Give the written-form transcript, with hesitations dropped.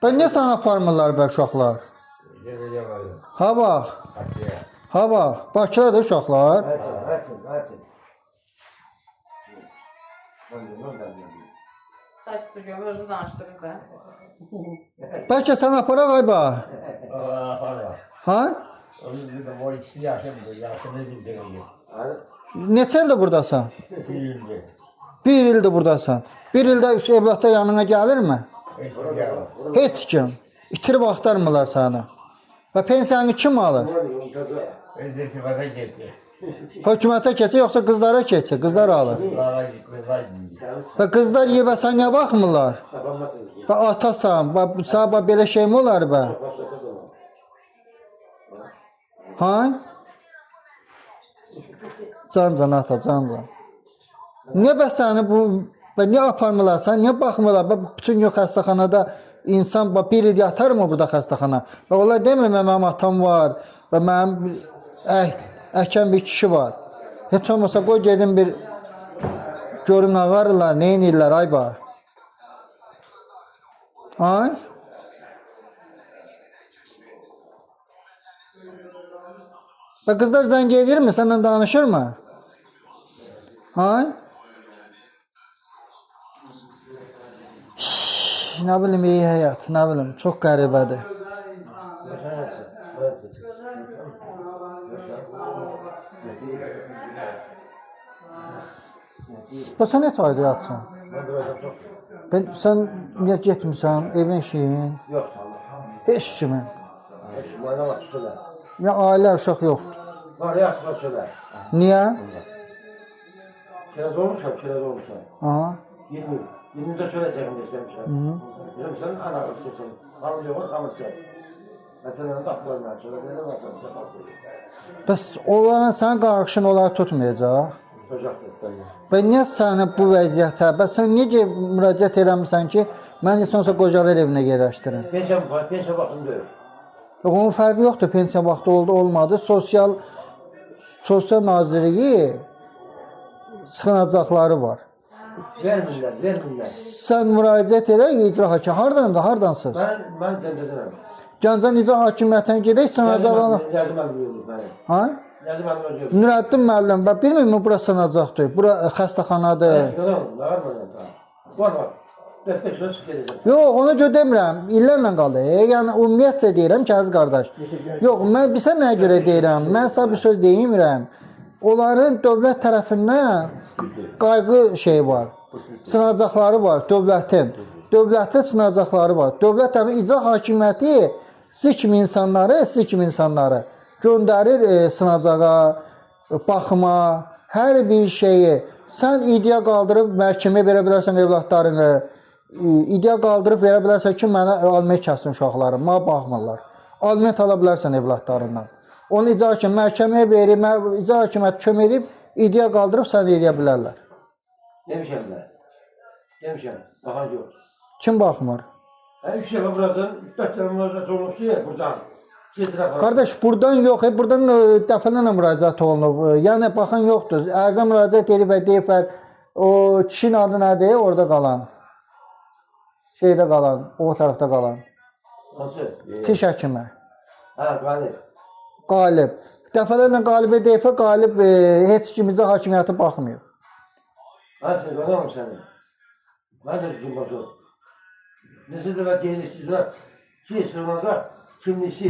Ben niyə sana aparmırlar be uşaqlar? Ha bax. Ha bax. Bakıda da uşaqlar. Saç tutuyorum, özü danıştırır da. Bəlkə sən aparaq ay bax. Ha? Neçə ildir buradasan? Bir ildir buradasan. Bir ildə üç evlatda yanına gəlirmi? Heç kim. İtirib axtarmırlar səni. Və pensiyanı kim alır? Hökumətə keçir, yoxsa qızlara keçir? Qızlar alır. Və qızlar yiyib sən niyə baxmırlar? Və atasan, sənə belə şey mi olar bə? Ha? Can ata, can. Niyə bə səni bu, niyə aparmırlar sən, niyə baxmırlar? Bütün gün xəstəxanada insan bir il yatar mı burada xəstəxana? Və onlar demir, mənim atam var və mənim əkən bir kişi var. Heç olmasa qoy gedin bir görün ağarırlar, nə inirlər ay var. Ay? Və qızlar zəng edirmi, səndən danışırmı? Ay? Nə bilim, iyi həyat, nə bilim, çox qəribədir. Sən neçə ayda yatsan? Sən niyə getmirsən, evin şeyin? Yox. Heç kimin? Mənə var, söyle. Ya ailə, uşaq yoxdur. Var, yaşma söyle. Niyə? Kiraz olmuşam. Aha. 20'de söyleyeceğim de istemişim. Dedim sen ana istiyorsan. Hamur yok, hamur kes. Mesela taklarından sonra dedim bakalım. Bəs onların sənin qarşın onları tutmayacaq? Tutacaqdır. Və niyə səni bu vəziyyətə, bəs sən necə müraciət eləmirsən ki, mən heç olsa qocalar evinə yerləşdirin? Pensiya vaxtım deyil. Yox, onun fərqi yoxdur, pensiya vaxtı oldu, olmadı. Sosial Nazirliyi sıxınacaqları var. Vermirlər. Sən müraciət elə, icra hakimi, hardansınız? Mən Gəncədən. Gəncə icra hakimiyyətinə gedək, sınacaq alın. Nəzim əlim yoxdur mənim. Ha? Nəzim əlim yoxdur. Nürəddin müəllim, bilmirmi bura sınacaqdır, bura xəstəxanadır. Var. 4-5 söz gedəcəm. Yox, ona görə demirəm, illərlə qalır. Yəni, ümumiyyətcə deyirəm ki, əziz qardaş. Yox, mən bilsə nəyə görə deyirəm, mən sənə bir söz deyimirəm. Onların dövlət tərəfindən qayğı şeyi var, sınacaqları var, dövlətin. Dövlətin sınacaqları var. Dövlət tərəfindən icra hakimiyyəti siz kimi insanları göndərir sınacağa, baxıma, hər bir şeyi. Sən iddia qaldırıb məhkəməyə verə bilərsən evlatlarını, iddia qaldırıb verə bilərsən ki, mənə aliment kəssin uşaqlarım, mənə baxmırlar. Aliment ala bilərsən evlatlarından. Onu icra hakimiyyəti məhkəməyə verir, icra hakimiyyəti kömək edib, iddia qaldırıb səni edə bilərlər. Demişəm, baxan yox. Kim baxmır? 3 dəfə buradan, 3-4 dəfə müraciət olunub ki, buradan. Qardaş, buradan yox, buradan dəfələrlə müraciət olunub. Yəni, baxan yoxdur. Ərzə müraciət edib və deyiblər, o kişinin adı nədir? Orada qalan. Şeydə qalan, o tərəfdə qalan. Nasıl? Tiş həkimi. Hə, qalib. Qalib. Dəfələrlə qalibə deyibə, qalib heç kimizə hakimiyyəti baxmıyor. Mən səni qanamam səni. Mən də düzgün başım. Necə də və deyilsizlər ki, sığınacaq kimlisi